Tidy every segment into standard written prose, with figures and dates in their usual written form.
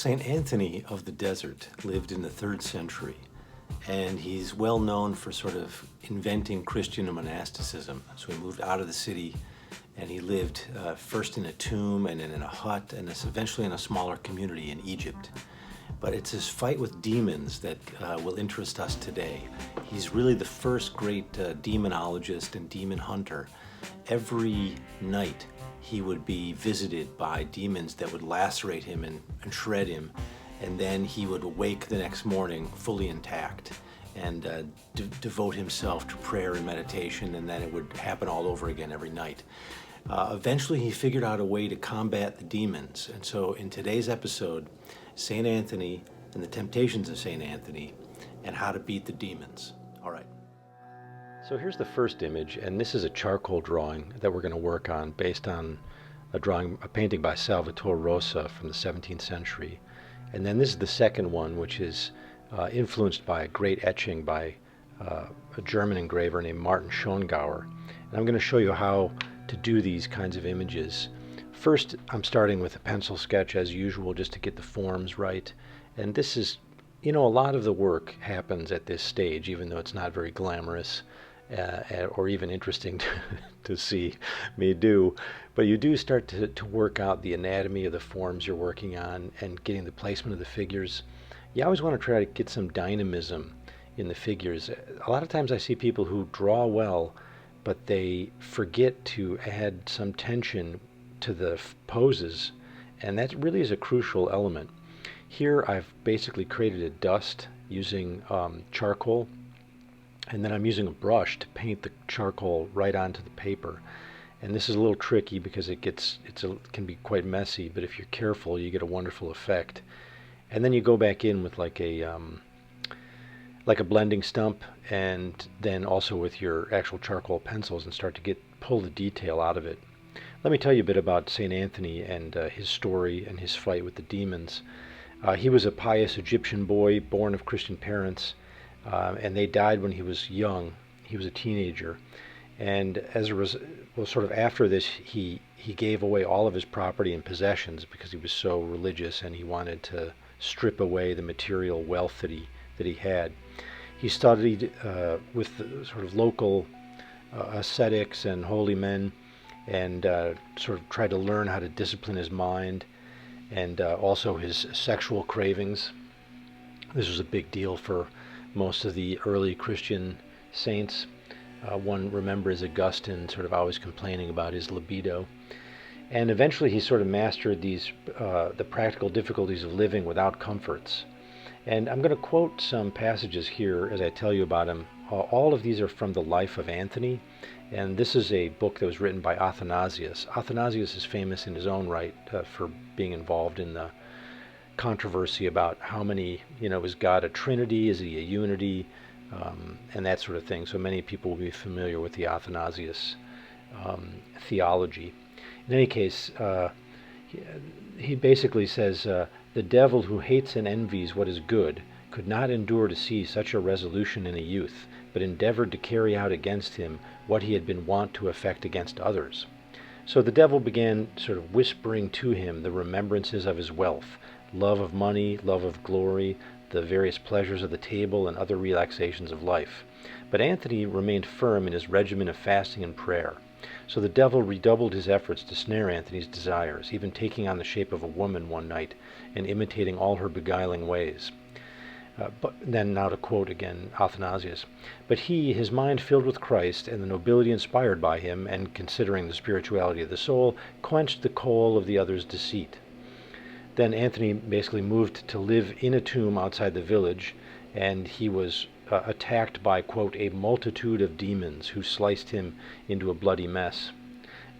Saint Anthony of the Desert lived in the 3rd century, and he's well known for sort of inventing Christian monasticism. So he moved out of the city, and he lived first in a tomb and then in a hut, and eventually in a smaller community in Egypt. But it's his fight with demons that will interest us today. He's really the first great demonologist and demon hunter. Every night he would be visited by demons that would lacerate him and shred him, and then he would awake the next morning fully intact and devote himself to prayer and meditation, and then it would happen all over again every night. Eventually he figured out a way to combat the demons, and so in today's episode, Saint Anthony and the temptations of Saint Anthony and how to beat the demons. All right. So here's the first image, and this is a charcoal drawing that we're going to work on based on a painting by Salvatore Rosa from the 17th century. And then this is the second one, which is influenced by a great etching by a German engraver named Martin Schongauer. And I'm going to show you how to do these kinds of images. First, I'm starting with a pencil sketch as usual, just to get the forms right. And this is, a lot of the work happens at this stage, even though it's not very glamorous or even interesting to see me do. But you do start to work out the anatomy of the forms you're working on and getting the placement of the figures. You always want to try to get some dynamism in the figures. A lot of times I see people who draw well, but they forget to add some tension to the poses, and that really is a crucial element. Here I've basically created a dust using charcoal, and then I'm using a brush to paint the charcoal right onto the paper. And this is a little tricky because it can be quite messy, but if you're careful you get a wonderful effect. And then you go back in with like a blending stump, and then also with your actual charcoal pencils, and start to pull the detail out of it. Let me tell you a bit about St. Anthony and his story and his fight with the demons. He was a pious Egyptian boy born of Christian parents, and they died when he was young. He was a teenager. And as a result, sort of after this, he gave away all of his property and possessions because he was so religious, and he wanted to strip away the material wealth that he had. He studied with the sort of local ascetics and holy men, and sort of tried to learn how to discipline his mind and also his sexual cravings. This was a big deal for most of the early Christian saints. One remembers Augustine sort of always complaining about his libido. And eventually he sort of mastered the practical difficulties of living without comforts. And I'm going to quote some passages here as I tell you about him. All of these are from the life of Anthony, and this is a book that was written by Athanasius. Athanasius is famous in his own right for being involved in the controversy about how many, is God a trinity, is he a unity, and that sort of thing. So many people will be familiar with the Athanasius theology. In any case, he basically says, the devil who hates and envies what is good could not endure to see such a resolution in a youth, but endeavored to carry out against him what he had been wont to effect against others. So the devil began sort of whispering to him the remembrances of his wealth, love of money, love of glory, the various pleasures of the table, and other relaxations of life. But Anthony remained firm in his regimen of fasting and prayer. So the devil redoubled his efforts to snare Anthony's desires, even taking on the shape of a woman one night and imitating all her beguiling ways. But then now to quote again Athanasius, but he, his mind filled with Christ and the nobility inspired by him, and considering the spirituality of the soul, quenched the coal of the other's deceit. Then Anthony basically moved to live in a tomb outside the village, and he was attacked by, quote, a multitude of demons who sliced him into a bloody mess.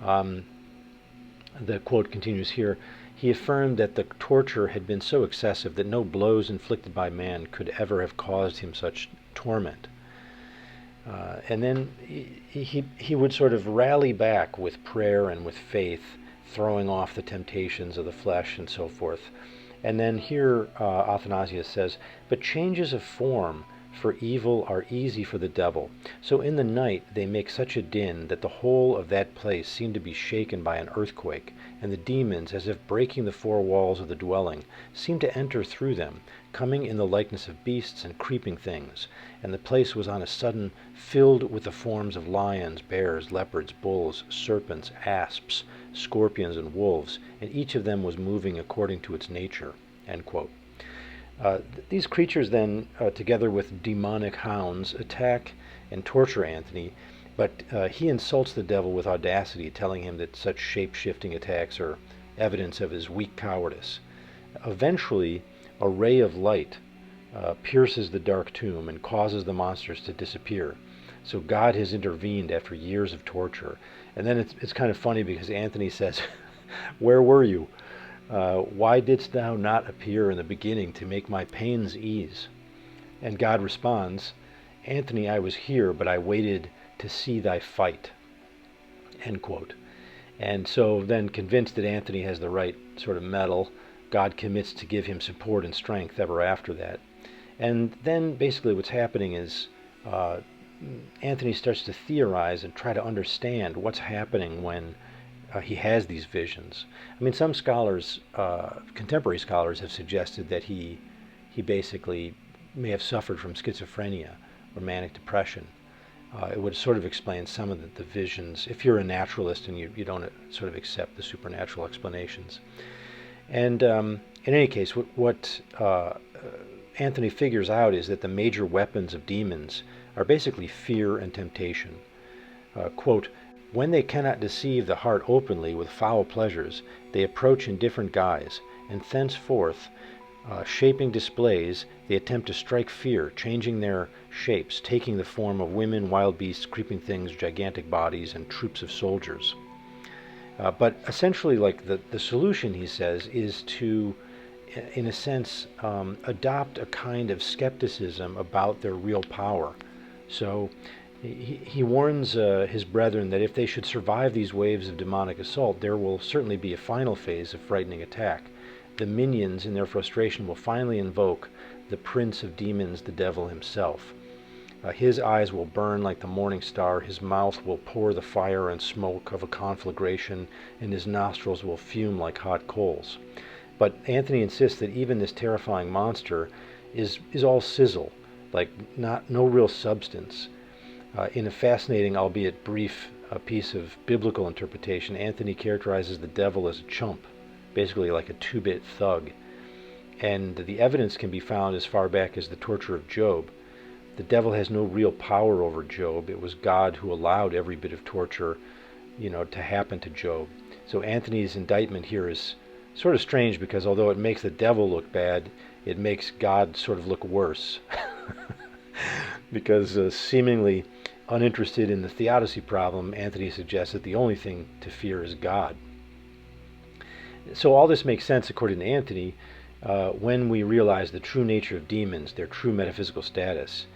The quote continues here. He affirmed that the torture had been so excessive that no blows inflicted by man could ever have caused him such torment. And then he would sort of rally back with prayer and with faith, throwing off the temptations of the flesh and so forth. And then here Athanasius says, but changes of form for evil are easy for the devil. So in the night they make such a din that the whole of that place seemed to be shaken by an earthquake, and the demons, as if breaking the four walls of the dwelling, seemed to enter through them, coming in the likeness of beasts and creeping things. And the place was on a sudden filled with the forms of lions, bears, leopards, bulls, serpents, asps, scorpions, and wolves, and each of them was moving according to its nature." End quote. These creatures then, together with demonic hounds, attack and torture Anthony, but he insults the devil with audacity, telling him that such shape-shifting attacks are evidence of his weak cowardice. Eventually, a ray of light pierces the dark tomb and causes the monsters to disappear. So God has intervened after years of torture. And then it's kind of funny because Anthony says, "Where were you? Why didst thou not appear in the beginning to make my pains ease?" And God responds, "Anthony, I was here, but I waited to see thy fight." End quote. And so then, convinced that Anthony has the right sort of mettle, God commits to give him support and strength ever after that. And then basically what's happening is Anthony starts to theorize and try to understand what's happening when he has these visions. I mean, some scholars, contemporary scholars, have suggested that he basically may have suffered from schizophrenia or manic depression. It would sort of explain some of the visions, if you're a naturalist and you don't sort of accept the supernatural explanations. And in any case, what Anthony figures out is that the major weapons of demons are basically fear and temptation. Quote, "When they cannot deceive the heart openly with foul pleasures, they approach in different guise, and thenceforth, shaping displays, they attempt to strike fear, changing their shapes, taking the form of women, wild beasts, creeping things, gigantic bodies, and troops of soldiers." But essentially, like the solution, he says, is to, in a sense, adopt a kind of skepticism about their real power. So he warns his brethren that if they should survive these waves of demonic assault, there will certainly be a final phase of frightening attack. The minions, in their frustration, will finally invoke the prince of demons, the devil himself. His eyes will burn like the morning star, his mouth will pour the fire and smoke of a conflagration, and his nostrils will fume like hot coals. But Anthony insists that even this terrifying monster is all sizzle, like no real substance. In a fascinating, albeit brief, piece of biblical interpretation, Anthony characterizes the devil as a chump, basically like a two-bit thug. And the evidence can be found as far back as the torture of Job. The devil has no real power over Job. It was God who allowed every bit of torture, to happen to Job. So Anthony's indictment here is sort of strange because although it makes the devil look bad, it makes God sort of look worse. Because seemingly uninterested in the theodicy problem, Anthony suggests that the only thing to fear is God. So all this makes sense, according to Anthony, when we realize the true nature of demons, their true metaphysical status.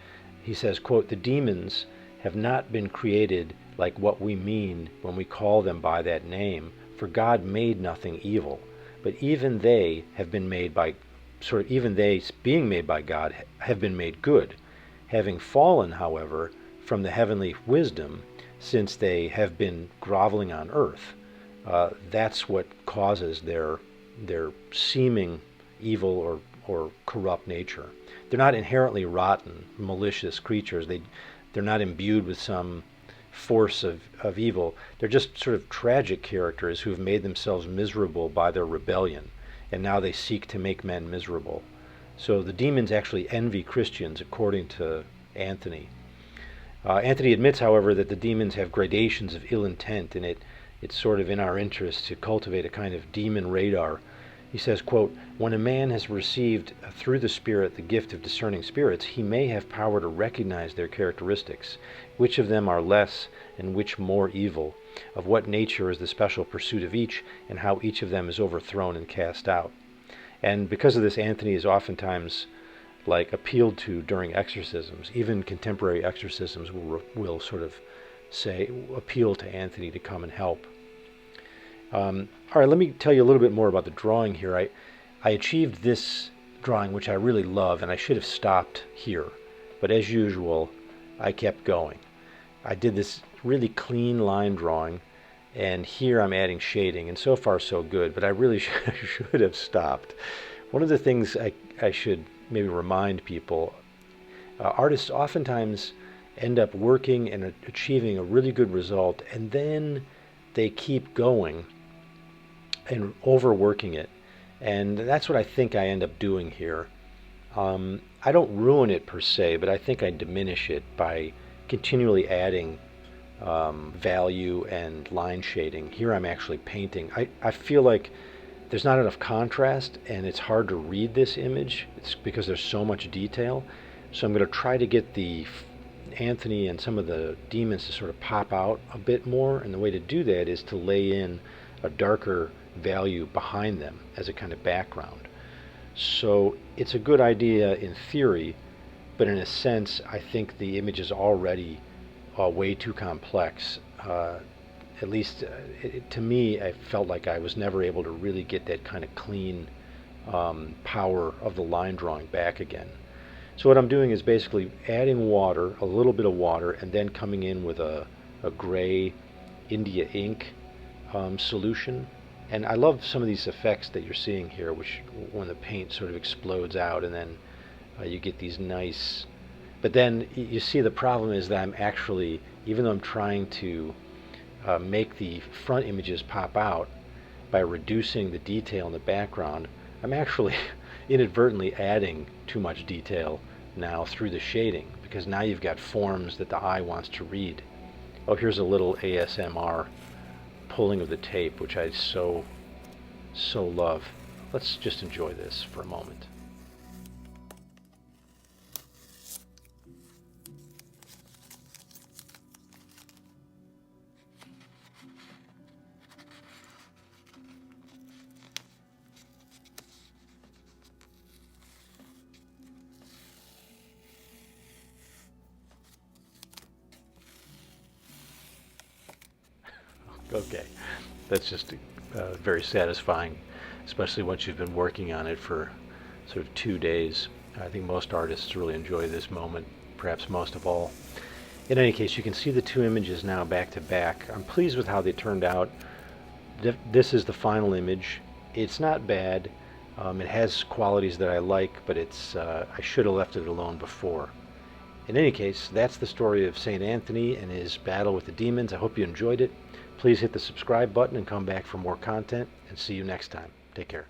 He says, quote, "The demons have not been created like what we mean when we call them by that name, for God made nothing evil. But even they have been made by, even they being made by God, have been made good. Having fallen, however, from the heavenly wisdom, since they have been groveling on earth, that's what causes their seeming evil or corrupt nature. They're not inherently rotten, malicious creatures. They're not imbued with some force of evil. They're just sort of tragic characters who have made themselves miserable by their rebellion, and now they seek to make men miserable. So the demons actually envy Christians, according to Anthony. Anthony admits, however, that the demons have gradations of ill intent, and it's sort of in our interest to cultivate a kind of demon radar. He says, quote, "When a man has received through the Spirit the gift of discerning spirits, he may have power to recognize their characteristics, which of them are less and which more evil, of what nature is the special pursuit of each, and how each of them is overthrown and cast out." And because of this, Anthony is oftentimes appealed to during exorcisms. Even contemporary exorcisms will sort of appeal to Anthony to come and help. All right, let me tell you a little bit more about the drawing here. I achieved this drawing, which I really love, and I should have stopped here. But as usual, I kept going. I did this really clean line drawing, and here I'm adding shading, and so far so good, but I really should have stopped. One of the things I should maybe remind people, artists oftentimes end up working and achieving a really good result, and then they keep going and overworking it. And that's what I think I end up doing here. I don't ruin it per se, but I think I diminish it by continually adding value and line shading. Here I'm actually painting. I feel like there's not enough contrast and it's hard to read this image. It's because there's so much detail. So I'm going to try to get the Anthony and some of the demons to sort of pop out a bit more, and the way to do that is to lay in a darker value behind them as a kind of background. So it's a good idea in theory, but in a sense I think the image is already way too complex. At least to me, I felt like I was never able to really get that kind of clean power of the line drawing back again. So what I'm doing is basically adding water, a little bit of water, and then coming in with a gray India ink solution. And I love some of these effects that you're seeing here, which when the paint sort of explodes out, and then you get these nice... But then you see the problem is that I'm actually, even though I'm trying to make the front images pop out by reducing the detail in the background, I'm actually inadvertently adding too much detail now through the shading, because now you've got forms that the eye wants to read. Oh, here's a little ASMR pulling of the tape, which I so love. Let's just enjoy this for a moment. Okay, that's just very satisfying, especially once you've been working on it for sort of 2 days. I think most artists really enjoy this moment, perhaps most of all. In any case, you can see the two images now back to back. I'm pleased with how they turned out. This is the final image. It's not bad. It has qualities that I like, but I should have left it alone before. In any case, that's the story of St. Anthony and his battle with the demons. I hope you enjoyed it. Please hit the subscribe button and come back for more content, and see you next time. Take care.